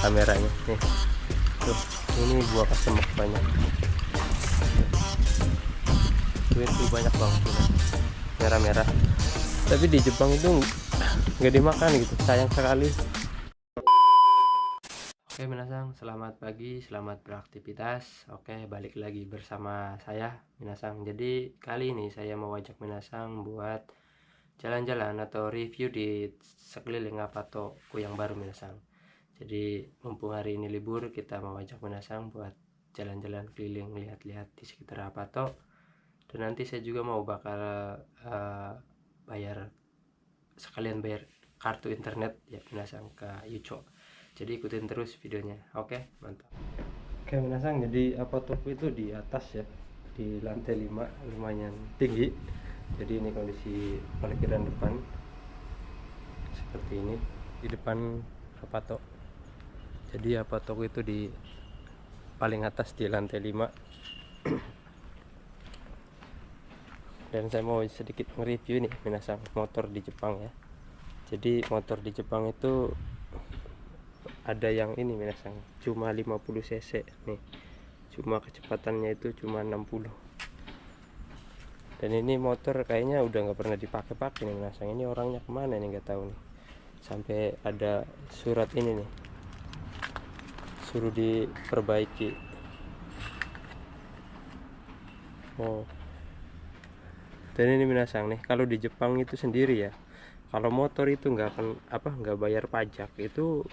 kameranya nih. Tuh, ini buah kesemek banyak. Itu banyak banget merah-merah. Tapi di Jepang itu nggak dimakan gitu, sayang sekali. Oke minasang, selamat pagi, selamat beraktivitas. Oke, balik lagi bersama saya minasang. Jadi kali ini saya mau ajak minasang buat jalan-jalan atau review di sekeliling Apatoku yang baru minasang. Jadi mumpung hari ini libur, kita mau ajak minasang buat jalan-jalan keliling, lihat-lihat di sekitar Apato. Dan nanti saya juga mau bakal bayar, sekalian bayar kartu internet ya minasang ke Yucho. Jadi ikutin terus videonya. Oke, mantap. Oke minasang, jadi Apatoku itu di atas ya, di lantai 5, lumayan tinggi. Jadi ini kondisi parkiran depan seperti ini, di depan Apato. Jadi Apatoku itu di paling atas di lantai 5. Dan saya mau sedikit nge-review nih minasang motor di Jepang ya. Jadi motor di Jepang itu ada yang ini minasang cuma 50 cc nih, cuma kecepatannya itu cuma 60. Dan ini motor kayaknya udah nggak pernah dipakai-pakai nih minasang. Ini orangnya kemana nih, nggak tahu nih. Sampai ada surat ini nih, suruh diperbaiki. Oh, dan ini minasang nih, kalau di Jepang itu sendiri ya, kalau motor itu nggak bayar pajak itu.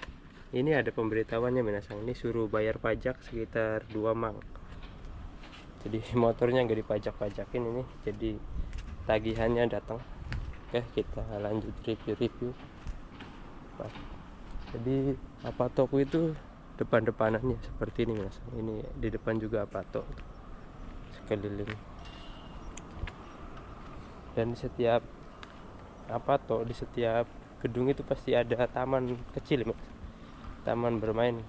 Ini ada pemberitahuannya minasang, ini suruh bayar pajak sekitar 2 mang. Jadi motornya nggak dipajak-pajakin ini, jadi tagihannya datang. Oke, kita lanjut review. Jadi Apatoku itu depan-depanannya seperti ini minasang. Ini di depan juga Apato sekeliling. Dan setiap Apato, di setiap gedung itu pasti ada taman kecil mas, taman bermain.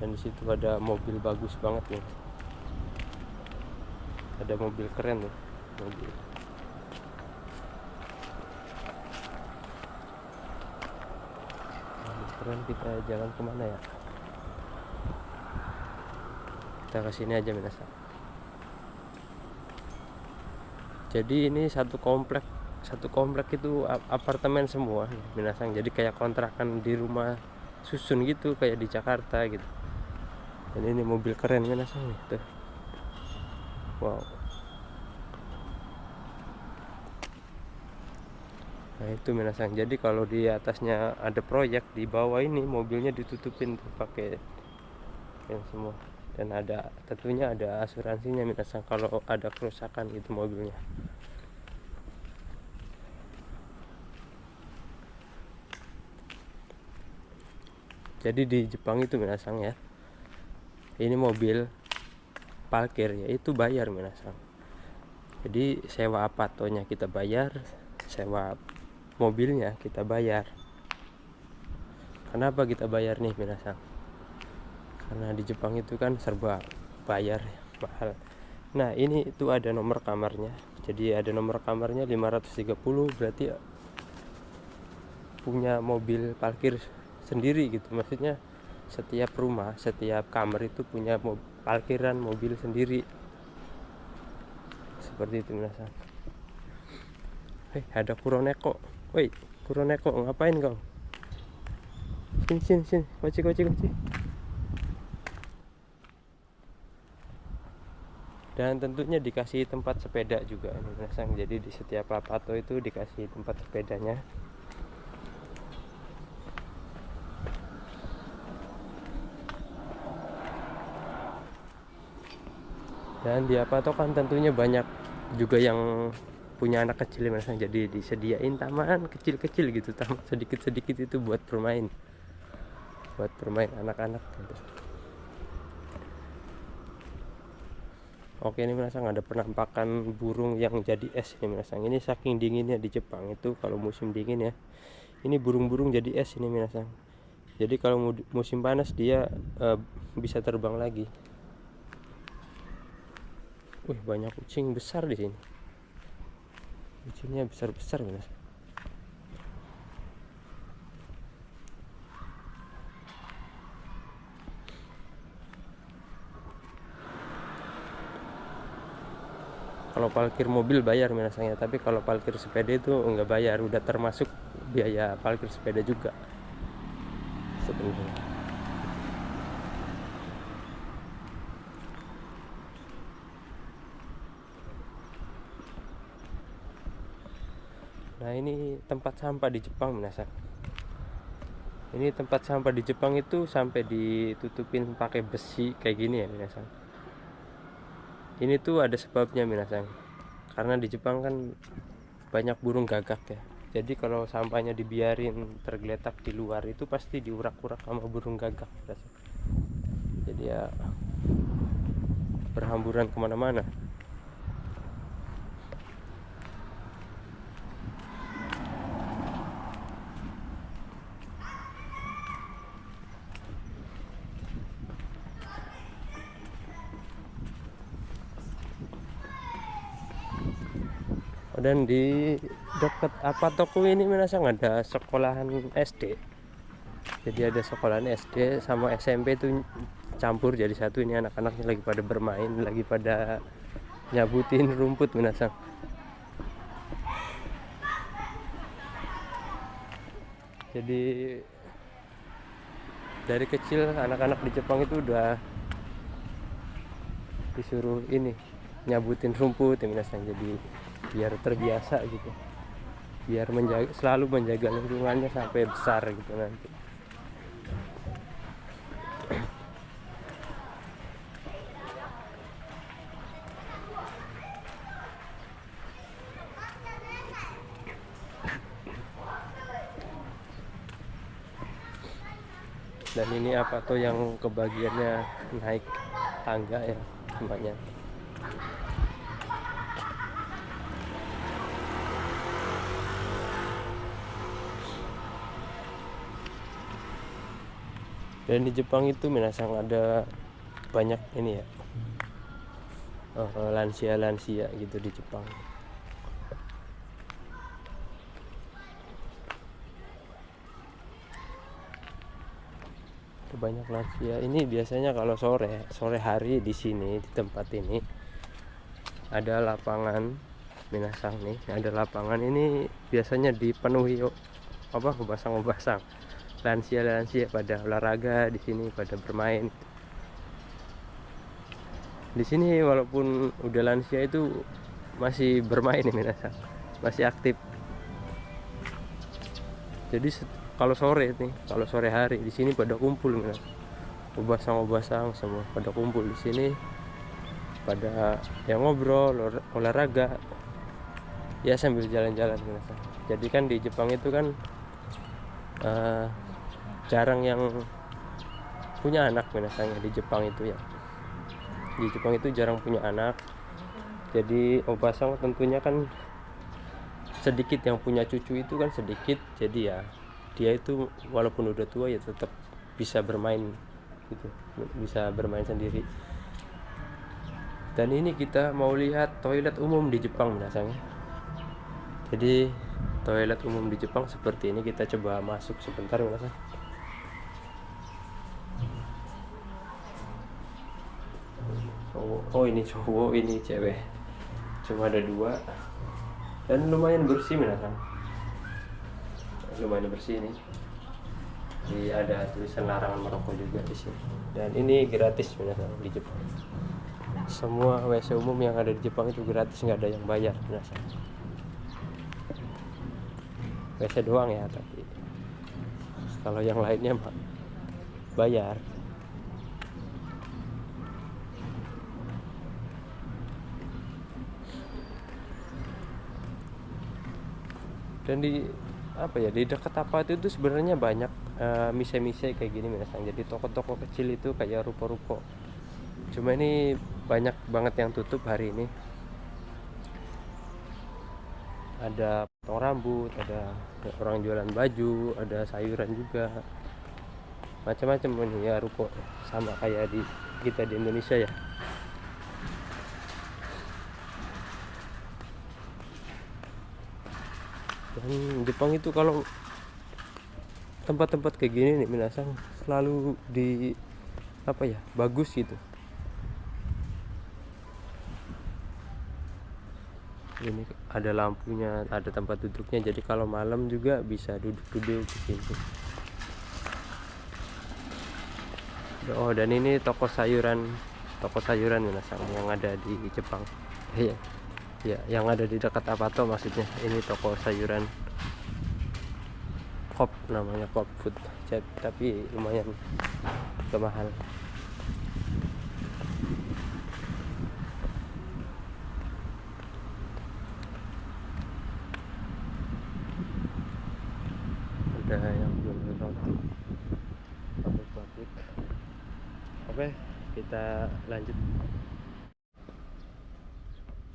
Dan disitu ada mobil bagus banget nih, ada mobil keren nih, mobil. Keren. Kita jalan kemana ya? Kita kesini aja minasang. Jadi ini satu komplek itu apartemen semua minasang. Jadi kayak kontrakan di rumah susun gitu, kayak di Jakarta gitu. Dan ini mobil keren minasang nih tuh. Wow. Nah itu minasang, jadi kalau di atasnya ada proyek, di bawah ini mobilnya ditutupin tuh pakai yang semua. Dan tentunya ada asuransinya minasang kalau ada kerusakan gitu mobilnya. Jadi di Jepang itu minasang ya, ini mobil parkir ya itu bayar minasang. Jadi sewa Apatonya kita bayar, sewa mobilnya kita bayar. Kenapa kita bayar nih minasang? Karena di Jepang itu kan serba bayar mahal. Nah ini itu ada nomor kamarnya. Jadi ada nomor kamarnya 530, berarti punya mobil parkir sendiri gitu. Maksudnya setiap rumah, setiap kamar itu punya parkiran mobil sendiri. Seperti itu minasang. Ada Kuroneko. Woi, Kuroneko, ngapain kau? Sini. Koci. Dan tentunya dikasih tempat sepeda juga ini minasang. Jadi di setiap Apato itu dikasih tempat sepedanya. Dan di Apato kan tentunya banyak juga yang punya anak kecil minasang. Jadi disediain taman kecil-kecil gitu, taman sedikit-sedikit itu buat bermain anak-anak gitu. Oke, ini minasang ada penampakan burung yang jadi es ini minasang. Ini saking dinginnya di Jepang itu kalau musim dingin ya, ini burung-burung jadi es ini minasang. Jadi kalau musim panas dia bisa terbang lagi. Wih, banyak kucing besar di sini. Kucingnya besar-besar minasang. Kalau parkir mobil bayar minasangnya, tapi kalau parkir sepeda itu enggak bayar, udah termasuk biaya parkir sepeda juga sebenarnya. Nah, ini tempat sampah di Jepang minasang. Ini tempat sampah di Jepang itu sampai ditutupin pakai besi kayak gini ya minasang. Ini tuh ada sebabnya minasang, karena di Jepang kan banyak burung gagak ya. Jadi kalau sampahnya dibiarin tergeletak di luar itu pasti diurak-urak sama burung gagak minasang. Jadi ya berhamburan kemana-mana. Dan di dekat apa toko ini minasang ada sekolahan SD. Jadi ada sekolahan SD sama SMP itu campur jadi satu. Ini anak-anaknya lagi pada bermain, lagi pada nyabutin rumput minasang. Jadi dari kecil anak-anak di Jepang itu udah disuruh ini nyabutin rumput ya minasang. Jadi biar terbiasa gitu, biar selalu menjaga lingkungannya sampai besar gitu nanti. Dan ini apa tuh yang kebagiannya naik tangga ya namanya. Dan di Jepang itu minasang ada banyak ini ya, lansia-lansia gitu di Jepang. Banyak lansia. Ini biasanya kalau sore hari di sini di tempat ini ada lapangan minasang nih. Ada lapangan ini biasanya dipenuhi obasang lansia pada olahraga di sini, pada bermain. Di sini walaupun udah lansia itu masih bermain nih minasang, masih aktif. Jadi kalau sore hari di sini pada kumpul minasang. Obasang semua pada kumpul di sini, pada yang ngobrol, olahraga ya sambil jalan-jalan minasang. Jadi kan di Jepang itu kan jarang yang punya anak minasang ya. Di Jepang itu jarang punya anak. Jadi obasang tentunya kan sedikit yang punya cucu itu kan sedikit. Jadi ya dia itu walaupun udah tua ya tetap bisa bermain gitu, bisa bermain sendiri. Dan ini kita mau lihat toilet umum di Jepang minasang. Jadi toilet umum di Jepang seperti ini. Kita coba masuk sebentar minasang. Oh ini cowok, ini cewek, cuma ada dua. Dan lumayan bersih minasang, lumayan bersih ini. Jadi ada tulisan larangan merokok juga di sini. Dan ini gratis minasang di Jepang. Semua WC umum yang ada di Jepang itu gratis, nggak ada yang bayar minasang. WC doang ya, tapi kalau yang lainnya bayar. Dan di dekat apa itu sebenarnya banyak mise-mise kayak gini minasang. Jadi toko-toko kecil itu kayak ruko-ruko, cuma ini banyak banget yang tutup hari ini. Ada potong rambut, ada orang jualan baju, ada sayuran juga, macam-macam ini ya ruko, sama kayak di kita di Indonesia ya. Dan Jepang itu kalau tempat-tempat kayak gini nih minasang selalu bagus gitu. Ini ada lampunya, ada tempat duduknya, jadi kalau malam juga bisa duduk-duduk di sini. Oh, dan ini toko sayuran minasang yang ada di Jepang. Iya. Ya, yang ada di dekat Apato maksudnya. Ini toko sayuran Coop, namanya Coop Food. Tapi lumayan mahal. Ada yang jual roti, pabrik. Oke, kita lanjut.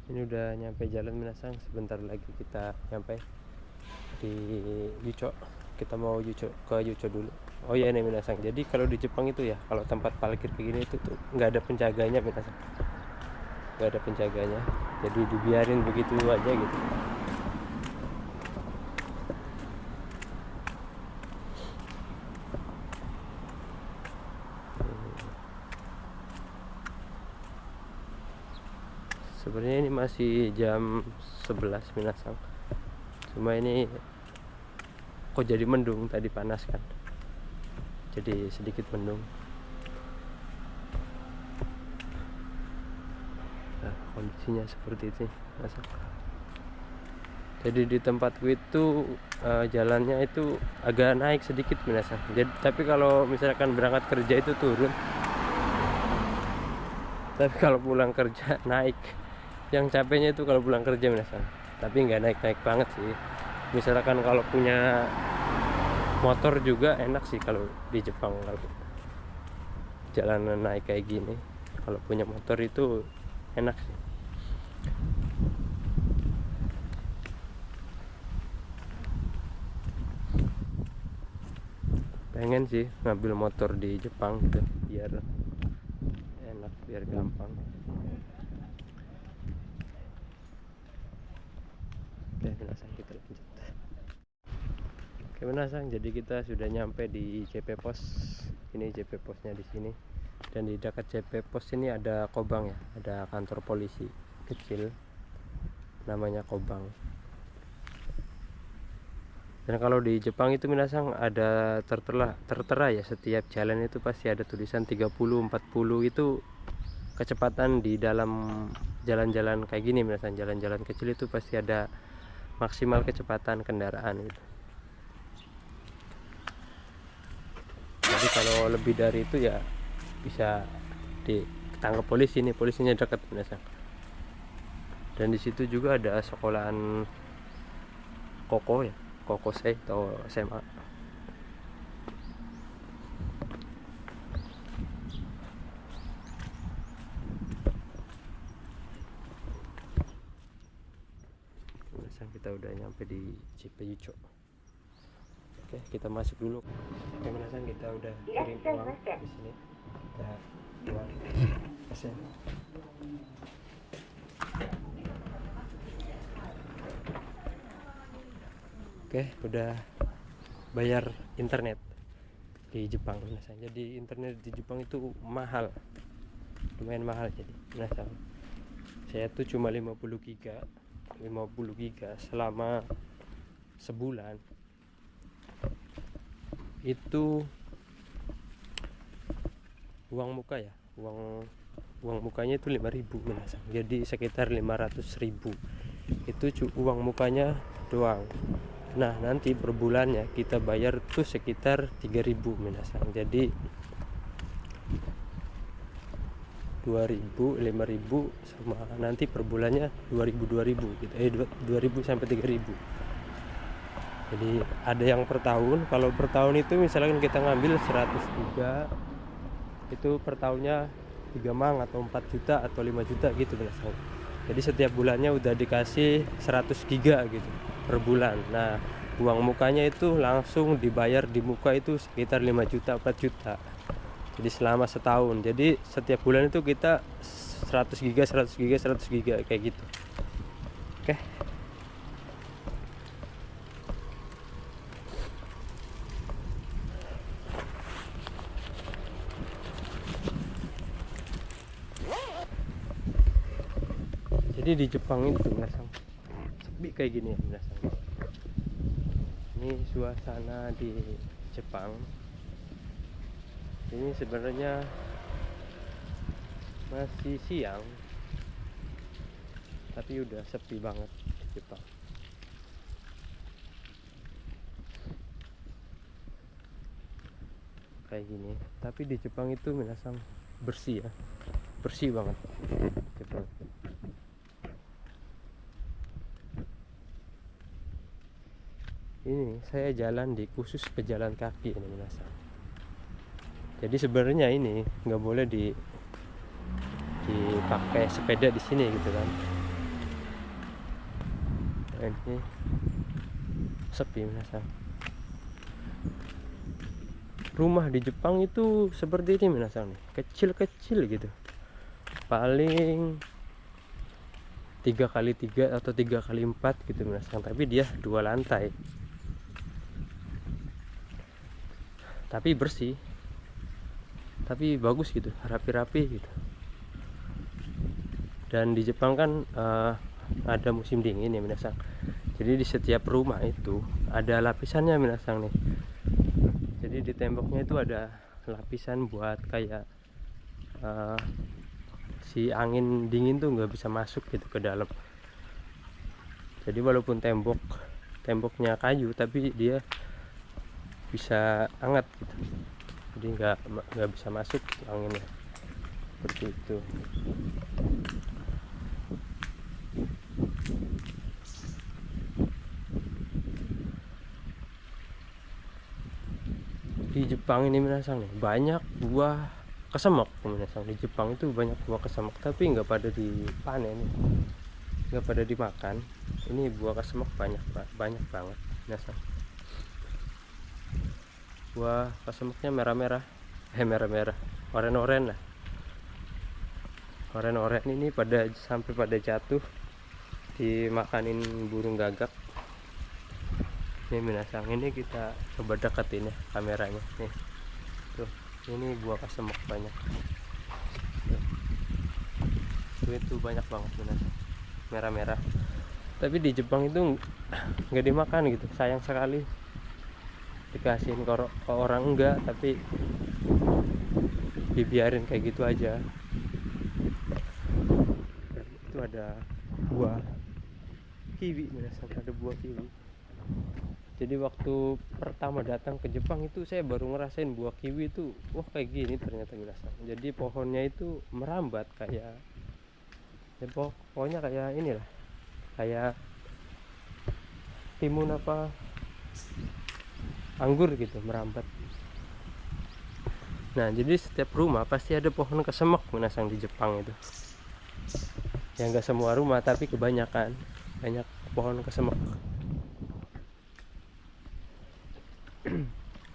Ini udah nyampe jalan minasang, sebentar lagi kita nyampe di Yucho. Kita mau ke Yucho dulu. Oh iya nih minasang, jadi kalau di Jepang itu ya, kalau tempat parkir kayak gini itu tuh nggak ada penjaganya minasang, nggak ada penjaganya, jadi dibiarin begitu aja gitu. Sebenarnya ini masih jam 11 minasang, cuma ini kok jadi mendung, tadi panas kan, jadi sedikit mendung. Nah, kondisinya seperti itu minasang. Jadi di tempatku itu jalannya itu agak naik sedikit minasang. Jadi tapi kalau misalkan berangkat kerja itu turun, tapi kalau pulang kerja naik. Yang capeknya itu kalau pulang kerja minasang, tapi nggak naik-naik banget sih. Misalkan kalau punya motor juga enak sih kalau di Jepang, kalau jalanan naik kayak gini, kalau punya motor itu enak sih. Pengen sih ngambil motor di Jepang gitu, biar enak, biar gampang. Oke minasang, kita lanjut. Oke minasang, jadi kita sudah nyampe di JP Pos. Ini JP Posnya di sini, dan di dekat JP Pos ini ada Kobang ya, ada kantor polisi kecil namanya Kobang. Dan kalau di Jepang itu minasang ada tertera ya, setiap jalan itu pasti ada tulisan 30, 40 itu kecepatan di dalam jalan-jalan kayak gini minasang. Jalan-jalan kecil itu pasti ada maksimal kecepatan kendaraan gitu. Jadi kalau lebih dari itu ya bisa ditangkap polisi. Nih polisinya dekat minasang. Dan di situ juga ada sekolahan Koko ya, Kokosei atau SMA. Kita udah nyampe di JP Yucho. Oke, kita masuk dulu. Oke minasang, kita udah kirim uang di sini. Kita keluar pesen. Oke, udah bayar internet di Jepang minasang. Jadi internet di Jepang itu mahal, lumayan mahal. Jadi minasang, saya tuh cuma 50 giga selama sebulan. Itu uang muka ya, uang mukanya itu 5.000 minasang. Jadi sekitar 500.000 itu uang mukanya doang. Nah nanti per bulannya kita bayar tuh sekitar 3.000 minasang. Jadi 2.000, 5.000 sama nanti per bulannya 2.000 gitu. 2.000 sampai 3.000. Jadi ada yang per tahun. Kalau per tahun itu misalkan kita ngambil 100 giga, itu per tahunnya 3 mang atau 4 juta atau 5 juta gitu minasang. Jadi setiap bulannya udah dikasih 100 giga gitu per bulan. Nah uang mukanya itu langsung dibayar di muka itu sekitar 5 juta 4 juta. Jadi selama setahun. Jadi setiap bulan itu kita 100 giga kayak gitu. Oke. Jadi di Jepang itu minasang, sepi kayak gini ya minasan. Ini suasana di Jepang. Ini sebenarnya masih siang, tapi udah sepi banget di Jepang. Kayak gini. Tapi di Jepang itu minasan bersih ya, bersih banget Jepang. Ini saya jalan di khusus pejalan kaki ini minasan. Jadi sebenarnya ini nggak boleh dipakai sepeda di sini gitu kan. Nah, ini sepi minasan. Rumah di Jepang itu seperti ini minasan, kecil-kecil gitu, paling 3x3 atau 3x4 gitu minasan. Tapi dia 2 lantai, tapi bersih, tapi bagus gitu, rapi-rapi gitu. Dan di Jepang kan ada musim dingin ya minasan. Jadi di setiap rumah itu ada lapisannya minasan nih. Jadi di temboknya itu ada lapisan buat kayak si angin dingin tuh nggak bisa masuk gitu ke dalam. Jadi walaupun temboknya kayu, tapi dia bisa hangat gitu. Jadi nggak bisa masuk anginnya, seperti itu. Di Jepang ini minasan nih banyak buah kesemek minasan. Di Jepang itu banyak buah kesemek, tapi nggak pada dipanen, nggak pada dimakan. Ini buah kesemek banyak banget minasan. Buah kesemeknya merah-merah, oren-oren lah. Oren-oren ini sampai pada jatuh dimakanin burung gagak. Ini minasan, ini kita coba deketin ya kameranya nih. Tuh, ini buah kesemek banyak. Tuh, itu banyak banget minasan, merah-merah. Tapi di Jepang itu nggak dimakan gitu, sayang sekali. Dikasihin ke orang enggak, tapi dibiarin kayak gitu aja. Dan itu ada buah kiwi minasan, ada buah kiwi. Jadi waktu pertama datang ke Jepang itu saya baru ngerasain buah kiwi itu, wah kayak gini ternyata minasan. Jadi pohonnya itu merambat kayak ya, pokoknya kayak inilah, kayak timun apa anggur gitu, merambat. Nah, jadi setiap rumah pasti ada pohon kesemek minasan di Jepang itu. Ya nggak semua rumah, tapi kebanyakan banyak pohon kesemek.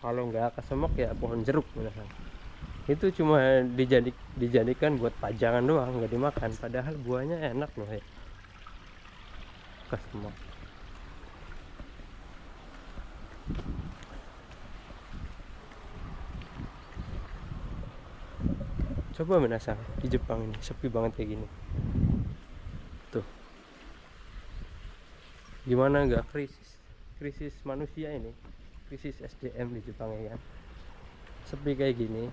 Kalau nggak kesemek ya pohon jeruk minasan. Itu cuma dijadikan buat pajangan doang, nggak dimakan. Padahal buahnya enak loh ya, kesemek. Coba minasan, di Jepang ini sepi banget kayak gini. Tuh, gimana nggak krisis manusia ini, krisis SDM di Jepang ya kan. Sepi kayak gini.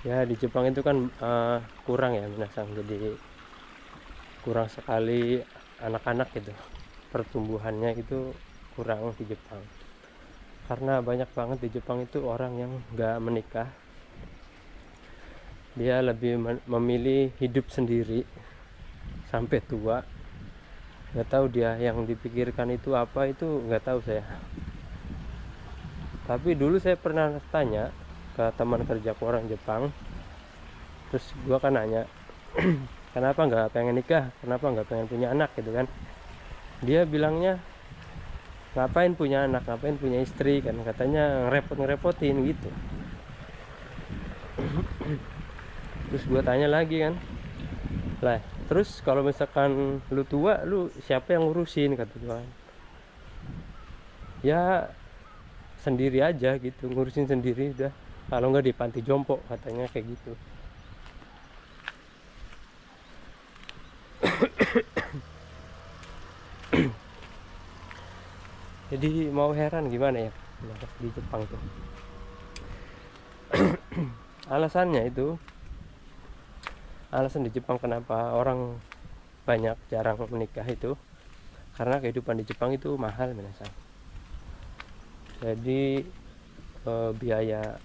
Ya di Jepang itu kan kurang ya minasan, jadi kurang sekali anak-anak gitu, pertumbuhannya itu kurang di Jepang. Karena banyak banget di Jepang itu orang yang nggak menikah, dia lebih memilih hidup sendiri sampai tua. Nggak tahu dia yang dipikirkan itu apa, itu nggak tahu saya. Tapi dulu saya pernah tanya ke teman kerjaku orang Jepang, terus gua kan nanya kenapa nggak pengen nikah, kenapa nggak pengen punya anak gitu kan. Dia bilangnya ngapain punya anak, ngapain punya istri kan, katanya ngerepotin gitu. Terus gue tanya lagi kan, lah terus kalau misalkan lu tua, lu siapa yang ngurusin, kata gue kan. Ya sendiri aja gitu, ngurusin sendiri udah, kalau nggak di panti jompo katanya kayak gitu. Jadi mau heran gimana ya di Jepang tuh. Alasannya itu, alasan di Jepang kenapa orang banyak jarang menikah itu karena kehidupan di Jepang itu mahal minasa. Jadi biaya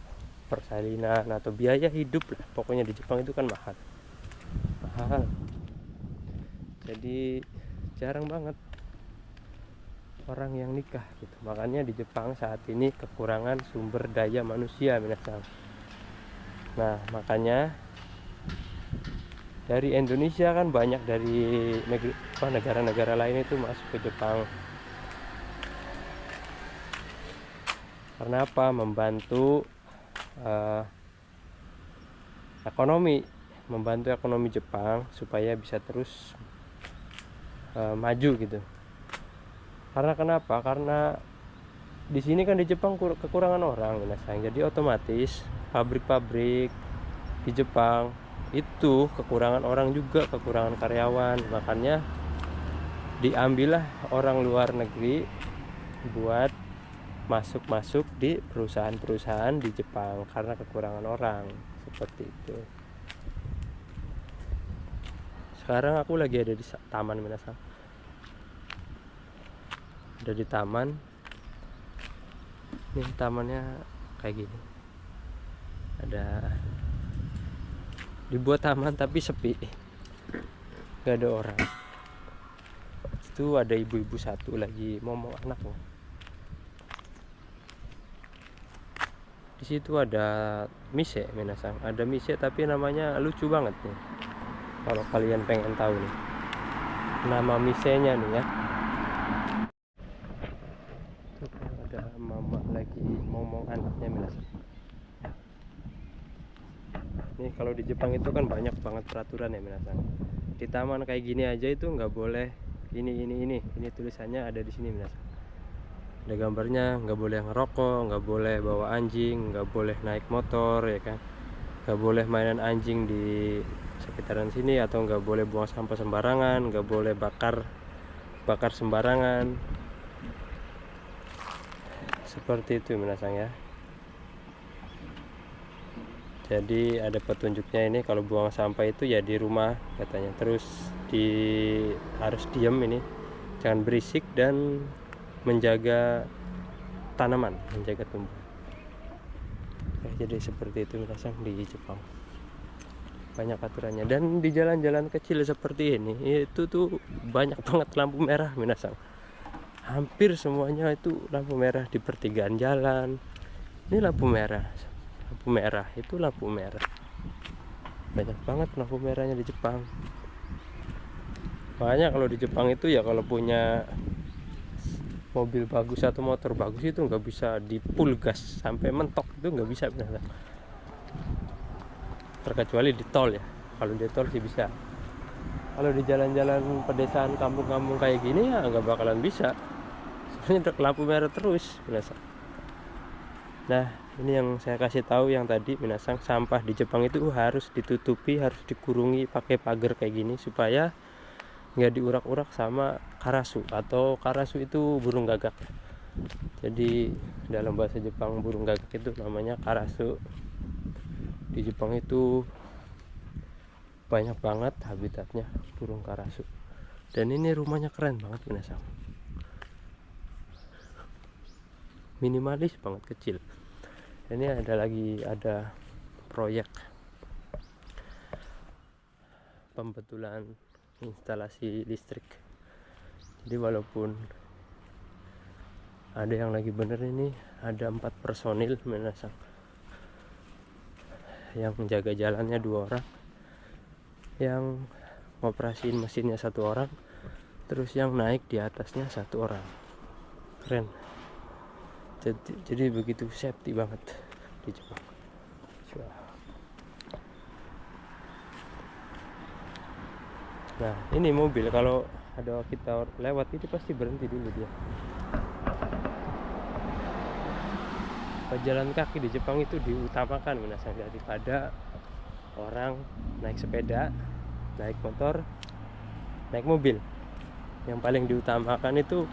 persalinan atau biaya hidup lah pokoknya di Jepang itu kan mahal. Jadi jarang banget orang yang nikah gitu. Makanya di Jepang saat ini kekurangan sumber daya manusia minasa. Nah makanya dari Indonesia kan banyak dari negara-negara lain itu masuk ke Jepang. Karena apa? Membantu membantu ekonomi Jepang supaya bisa terus maju gitu. Karena kenapa? Karena di sini kan di Jepang kekurangan orang, jadi otomatis pabrik-pabrik di Jepang itu kekurangan orang juga, kekurangan karyawan. Makanya diambillah orang luar negeri buat masuk di perusahaan-perusahaan di Jepang karena kekurangan orang, seperti itu. Sekarang aku lagi ada di taman minasang. Ada di taman. Nih tamannya kayak gini. Ada dibuat taman tapi sepi. Gak ada orang. Itu ada ibu-ibu satu lagi mau anaknya. Di situ ada mise minasang. Ada mise tapi namanya lucu banget nih. Kalau kalian pengen tahu nih nama misenya nih ya. Ada mama lagi ngomong anaknya minasang. Nih kalau di Jepang itu kan banyak banget peraturan ya minasang. Di taman kayak gini aja itu nggak boleh ini tulisannya ada di sini minasang. Ada gambarnya, nggak boleh ngerokok, nggak boleh bawa anjing, nggak boleh naik motor ya kan, nggak boleh mainan anjing di sekitaran sini, atau nggak boleh buang sampah sembarangan, nggak boleh bakar sembarangan, seperti itu minasang ya. Jadi ada petunjuknya ini, kalau buang sampah itu ya di rumah katanya, terus harus diam ini, jangan berisik, dan menjaga tanaman, menjaga tumbuhan. Jadi seperti itu minasang di Jepang, banyak aturannya. Dan di jalan-jalan kecil seperti ini itu tuh banyak banget lampu merah minasang. Hampir semuanya itu lampu merah di pertigaan jalan. Ini lampu merah, itu lampu merah. Banyak banget lampu merahnya di Jepang. Makanya kalau di Jepang itu ya kalau punya mobil bagus atau motor bagus itu nggak bisa di full gas sampai mentok, itu nggak bisa benar. Terkecuali di tol ya. Kalau di tol sih bisa. Kalau di jalan-jalan pedesaan kampung-kampung kayak gini ya nggak bakalan bisa. Soalnya lampu merah terus minasang. Nah ini yang saya kasih tahu yang tadi minasang, sampah di Jepang itu harus ditutupi, harus dikurungi pakai pagar kayak gini supaya nggak diurak-urak sama karasu. Atau karasu itu burung gagak. Jadi dalam bahasa Jepang burung gagak itu namanya karasu. Di Jepang itu banyak banget habitatnya burung karasu. Dan ini rumahnya keren banget minasang, minimalis banget, kecil. Ini ada proyek pembetulan instalasi listrik. Jadi walaupun ada yang lagi bener ini, ada 4 personil minasang, yang menjaga jalannya 2 orang, yang ngoperasiin mesinnya 1 orang, terus yang naik di atasnya 1 orang. Keren. Jadi begitu safety banget di Jepang. Nah ini mobil kalau ada kita lewat itu pasti berhenti dulu dia. pejalan kaki di Jepang itu diutamakan minasan daripada orang naik sepeda, naik motor, naik mobil. Yang paling diutamakan itu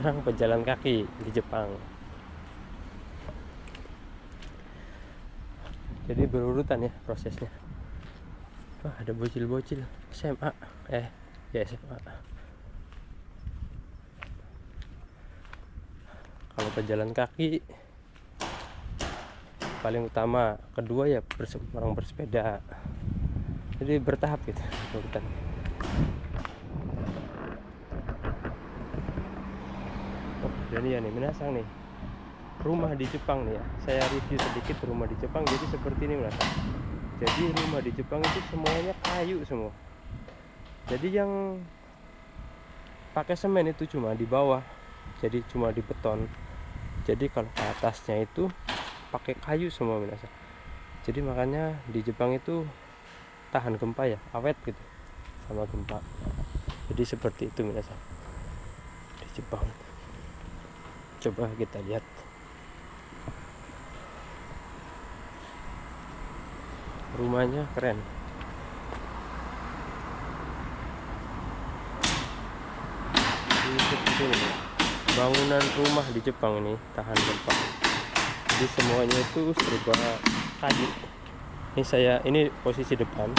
orang pejalan kaki di Jepang. Jadi berurutan ya prosesnya. Wah, ada bocil-bocil SMA. Ya SMA. Kalau pejalan kaki paling utama, kedua ya orang bersepeda. Jadi bertahap gitu urutan. Oh, dan iya nih minasang nih, rumah di Jepang nih ya, saya review sedikit rumah di Jepang. Jadi seperti ini minasang. Jadi rumah di Jepang itu semuanya kayu semua. Jadi yang pakai semen itu cuma di bawah, jadi cuma di beton. Jadi kalau ke atasnya itu pakai kayu semua minasang. Jadi makanya di Jepang itu tahan gempa ya, awet gitu sama gempa. Jadi seperti itu minasang di Jepang. Coba kita lihat. Rumahnya keren. Ini seperti ini. Bangunan rumah di Jepang ini tahan gempa. Jadi semuanya itu serba kayu. Ini posisi depan.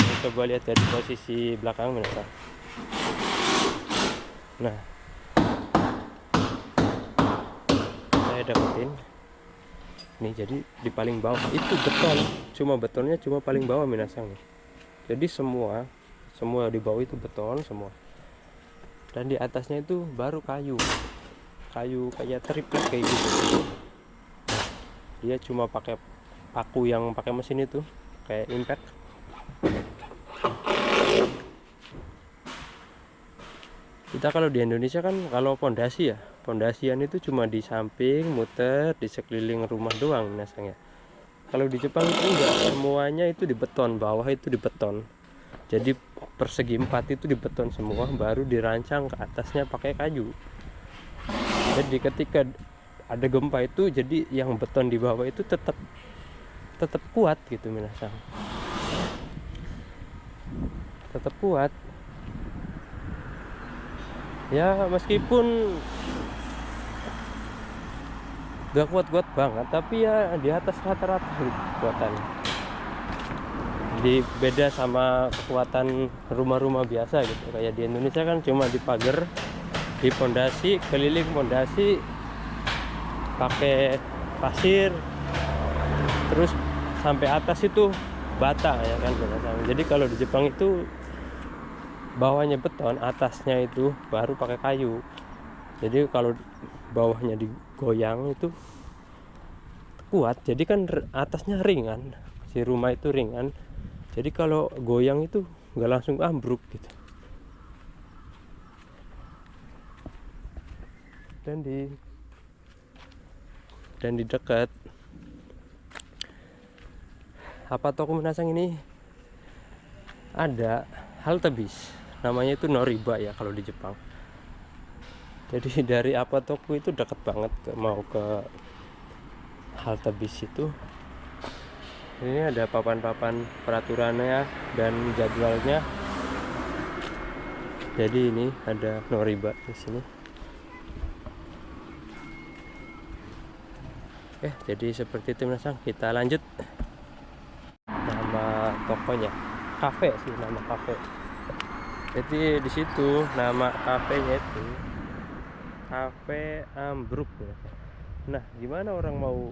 Saya coba lihat dari posisi belakang minasang. Nah, saya dapetin nih, jadi di paling bawah itu beton, cuma betonnya cuma paling bawah minasang nih. Jadi semua di bawah itu beton semua, dan di atasnya itu baru kayu kayak triplek kayak gitu. Dia cuma pakai paku yang pakai mesin itu kayak impact. Kita kalau di Indonesia kan kalau pondasian itu cuma di samping muter di sekeliling rumah doang minasang ya. Kalau di Jepang itu enggak, semuanya itu di beton, bawah itu di beton. Jadi persegi 4 itu di beton semua, baru dirancang ke atasnya pakai kayu. Jadi ketika ada gempa itu, jadi yang beton di bawah itu tetap kuat gitu minasang. Tetap kuat. Ya meskipun gak kuat-kuat banget, tapi ya di atas rata-rata gitu kekuatannya. Di beda sama kekuatan rumah-rumah biasa gitu. Kayak di Indonesia kan cuma di pagar, di pondasi, keliling pondasi pakai pasir, terus sampai atas itu bata ya kan. Jadi kalau di Jepang itu bawahnya beton, atasnya itu baru pakai kayu. Jadi kalau bawahnya digoyang itu kuat. Jadi kan atasnya ringan, si rumah itu ringan. Jadi kalau goyang itu nggak langsung ambruk gitu. Dan di dekat apa toko minasang ini ada halte bis, namanya itu Noriba ya kalau di Jepang. Jadi dari apa toko itu dekat banget mau ke halte bis itu. Ini ada papan-papan peraturannya dan jadwalnya. Jadi ini ada Noriba di sini. Jadi seperti itu minasang. Kita lanjut. Nama tokonya kafe sih, nama kafe. Jadi di situ nama kafenya itu Cafe Ambruk ya. Nah, gimana orang mau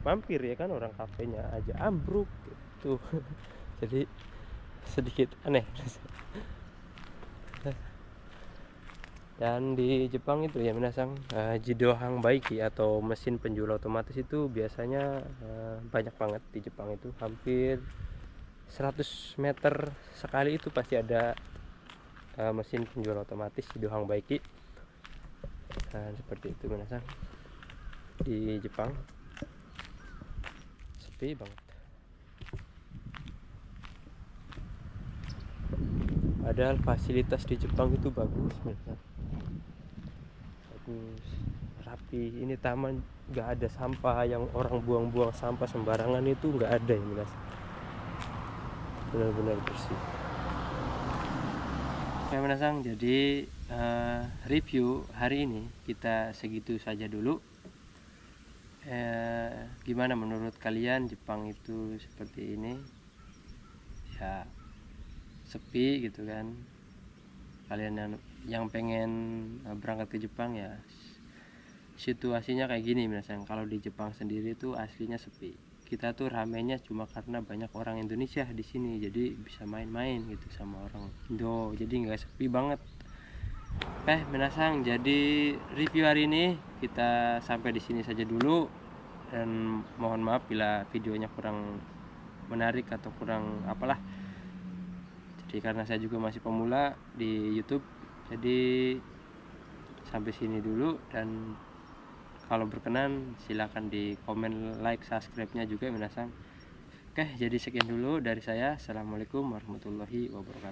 mampir ya kan, orang kafenya aja ambruk gitu. Jadi sedikit aneh. Dan di Jepang itu ya minasang, jidohang baiki atau mesin penjual otomatis itu biasanya banyak banget di Jepang itu. Hampir 100 meter sekali itu pasti ada mesin penjual otomatis jidohang baiki. Nah, seperti itu minasang. Di Jepang sepi banget. Padahal fasilitas di Jepang itu bagus minasang. Bagus, rapi. sepi. Ini taman nggak ada sampah yang orang buang-buang sampah sembarangan, itu nggak ada ya Minas. Benar-benar bersih. Oke Minasang, jadi review hari ini kita segitu saja dulu. Gimana menurut kalian Jepang itu seperti ini? Ya sepi gitu kan. Kalian yang pengen berangkat ke Jepang ya situasinya kayak gini Minasang. Kalau di Jepang sendiri tuh aslinya sepi. Kita tuh ramenya cuma karena banyak orang Indonesia di sini, jadi bisa main-main gitu sama orang Indo, jadi nggak sepi banget. Minasang, jadi review hari ini kita sampai di sini saja dulu, dan mohon maaf bila videonya kurang menarik atau kurang apalah. Jadi karena saya juga masih pemula di YouTube, jadi sampai sini dulu, dan kalau berkenan silahkan di komen, like, subscribe-nya juga Minasang. Oke, jadi sekian dulu dari saya. Assalamualaikum warahmatullahi wabarakatuh.